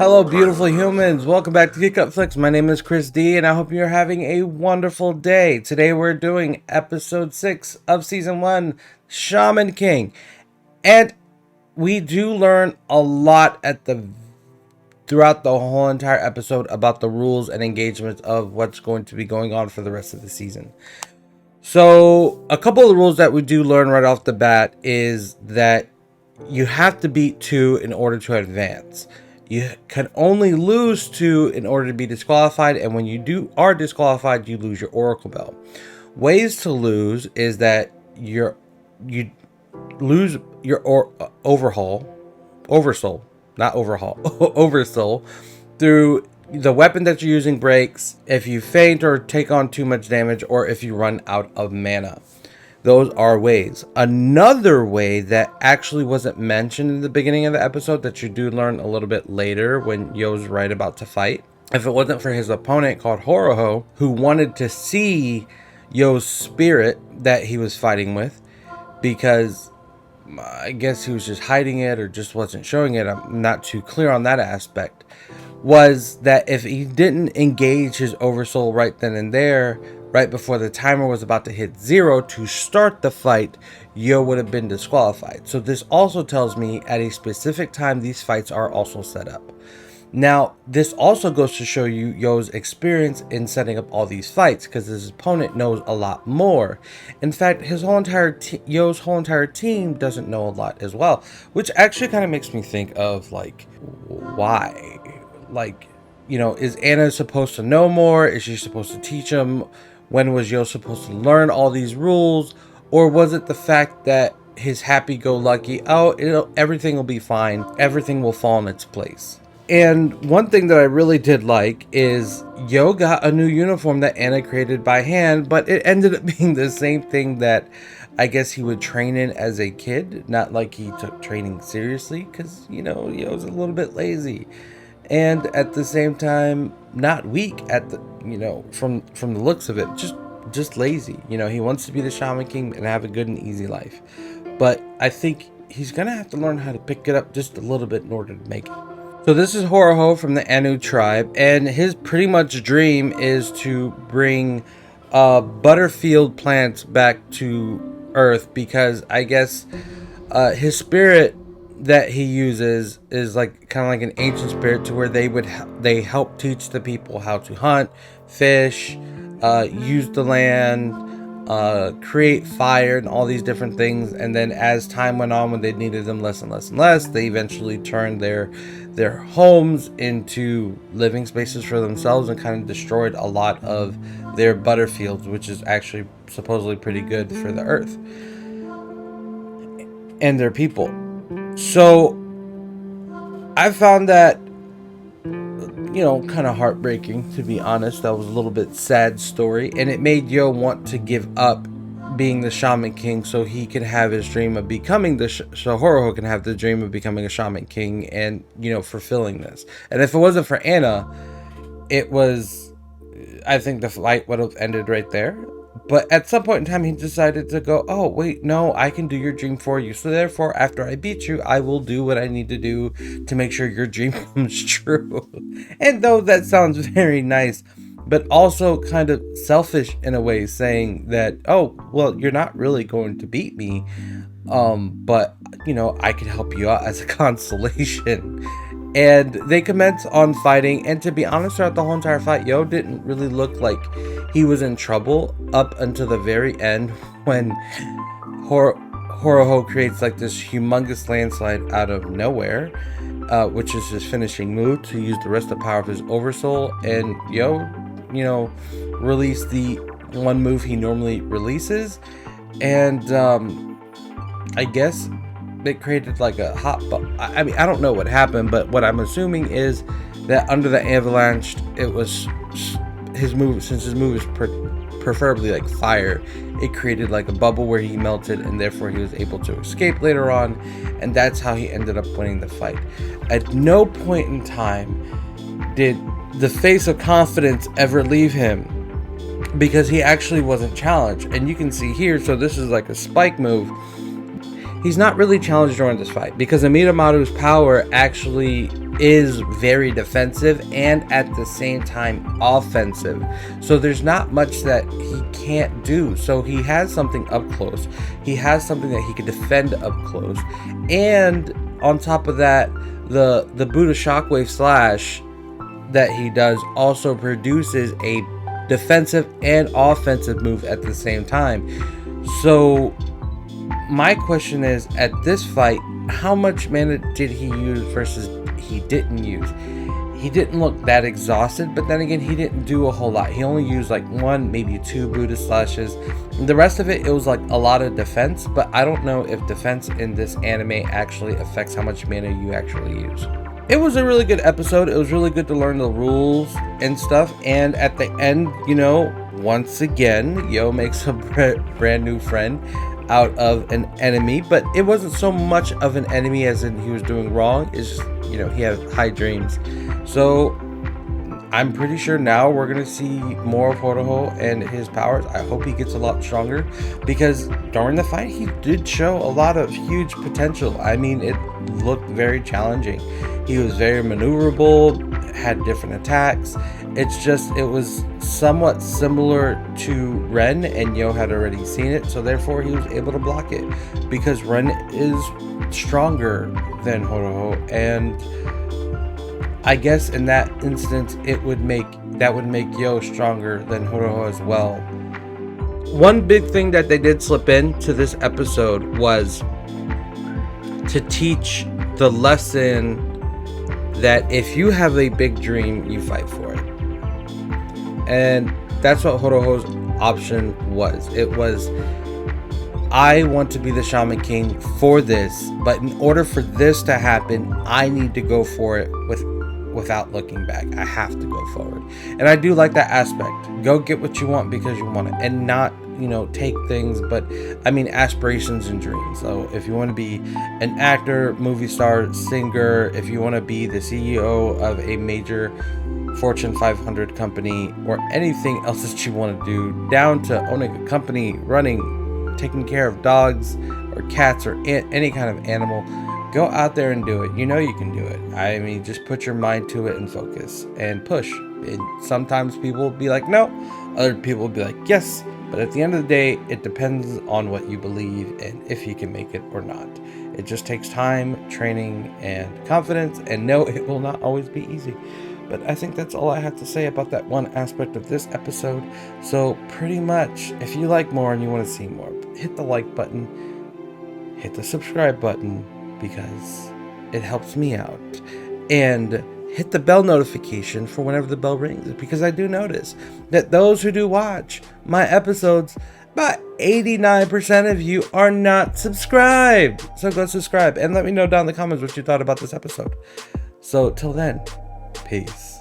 Hello, beautiful humans. Welcome back to Geek Up Flicks. My name is Chris D, and I hope you're having a wonderful day. Today, we're doing episode 6 of season 1, Shaman King. And we do learn a lot throughout the whole entire episode about the rules and engagements of what's going to be going on for the rest of the season. So, a couple of the rules that we do learn right off the bat is that you have to beat 2 in order to advance. You can only lose 2 in order to be disqualified, and when you are disqualified, you lose your Oracle Bell. Ways to lose is that you lose your oversoul through the weapon that you're using breaks, if you faint or take on too much damage, or if you run out of mana. Those are ways. Another way that actually wasn't mentioned in the beginning of the episode that you do learn a little bit later when Yo's right about to fight. If it wasn't for his opponent called Horoho, who wanted to see Yo's spirit that he was fighting with, because I guess he was just hiding it or just wasn't showing it. I'm not too clear on that aspect. Was that if he didn't engage his Oversoul right then and there, right before the timer was about to hit 0 to start the fight, Yo would have been disqualified. So this also tells me at a specific time these fights are also set up. Now, this also goes to show you Yo's experience in setting up all these fights, because his opponent knows a lot more. In fact, Yo's whole entire team doesn't know a lot as well, which actually kind of makes me think of, like, why? Like, you know, is Anna supposed to know more? Is she supposed to teach him? When was Yo supposed to learn all these rules? Or was it the fact that his happy-go-lucky, everything will be fine, everything will fall in its place? And one thing that I really did like is Yo got a new uniform that Anna created by hand, but it ended up being the same thing that I guess he would train in as a kid. Not like he took training seriously, because, you know, Yo's a little bit lazy. And at the same time, not weak at the, you know, from the looks of it, just lazy. You know, he wants to be the Shaman King and have a good and easy life. But I think he's going to have to learn how to pick it up just a little bit in order to make it. So this is Horoho from the Anu tribe, and his pretty much dream is to bring Butterfield plants back to Earth, because I guess his spirit that he uses is like kind of like an ancient spirit, to where they help teach the people how to hunt, fish, use the land, create fire, and all these different things. And then as time went on, when they needed them less and less and less, they eventually turned their homes into living spaces for themselves and kind of destroyed a lot of their butterfields, which is actually supposedly pretty good for the earth and their people. So I found that, you know, kind of heartbreaking, to be honest. That was a little bit sad story, and it made Yo want to give up being the Shaman King so he can have his dream of becoming so Horoho can have the dream of becoming a Shaman King and, you know, fulfilling this. And if it wasn't for Anna, I think the fight would have ended right there. But at some point in time, he decided to go, oh, wait, no, I can do your dream for you. So therefore, after I beat you, I will do what I need to do to make sure your dream comes true. And though that sounds very nice, but also kind of selfish in a way, saying that, oh, well, you're not really going to beat me, but, you know, I can help you out as a consolation. And they commence on fighting, and to be honest, throughout the whole entire fight, Yo didn't really look like he was in trouble up until the very end, when Horoho creates like this humongous landslide out of nowhere, which is his finishing move, to use the rest of the power of his Oversoul, and Yo, you know, release the one move he normally releases, and I guess they created like a hot I mean, I don't know what happened, but what I'm assuming is that under the avalanche, it was his move, since his move is preferably like fire, it created like a bubble where he melted, and therefore he was able to escape later on, and that's how he ended up winning the fight. At no point in time did the face of confidence ever leave him, because he actually wasn't challenged. And you can see here, so this is like a spike move. He's not really challenged during this fight, because Amidamaru's power actually is very defensive and at the same time offensive. So there's not much that he can't do. So he has something up close. He has something that he can defend up close. And on top of that, the Buddha Shockwave Slash that he does also produces a defensive and offensive move at the same time. So my question is, at this fight, how much mana did he use versus he didn't use? He didn't look that exhausted, but then again, he didn't do a whole lot. He only used like 1, maybe 2 Buddha Slashes. The rest of it was like a lot of defense, but I don't know if defense in this anime actually affects how much mana you actually use. It was a really good episode. It was really good to learn the rules and stuff. And at the end, you know, once again, Yo makes a brand new friend out of an enemy, but it wasn't so much of an enemy as in he was doing wrong. It's just, you know, he had high dreams. So I'm pretty sure now we're gonna see more of Horoho and his powers. I hope he gets a lot stronger, because during the fight he did show a lot of huge potential. I mean, it looked very challenging. He was very maneuverable, had different attacks. It's just, it was somewhat similar to Ren, and Yo had already seen it, so therefore he was able to block it, because Ren is stronger than Horoho, and I guess in that instance that would make Yo stronger than Horoho as well. One big thing that they did slip into this episode was to teach the lesson that if you have a big dream, you fight for it. And that's what Horoho's option was. It was, I want to be the Shaman King for this, but in order for this to happen, I need to go for it without looking back. I have to go forward. And I do like that aspect. Go get what you want because you want it, and not, you know, take things, but I mean aspirations and dreams. So if you want to be an actor, movie star, singer, if you want to be the CEO of a major Fortune 500 company, or anything else that you want to do, down to owning a company, running, taking care of dogs or cats or any kind of animal, go out there and do it. You know you can do it. I mean, just put your mind to it and focus and push. And sometimes people will be like, no. Other people will be like, yes. But at the end of the day, it depends on what you believe and if you can make it or not. It just takes time, training, and confidence. And no, it will not always be easy. But I think that's all I have to say about that one aspect of this episode. So pretty much, if you like more and you want to see more, hit the like button, hit the subscribe button, because it helps me out. And hit the bell notification for whenever the bell rings, because I do notice that those who do watch my episodes, about 89% of you are not subscribed. So go subscribe and let me know down in the comments what you thought about this episode. So till then, peace.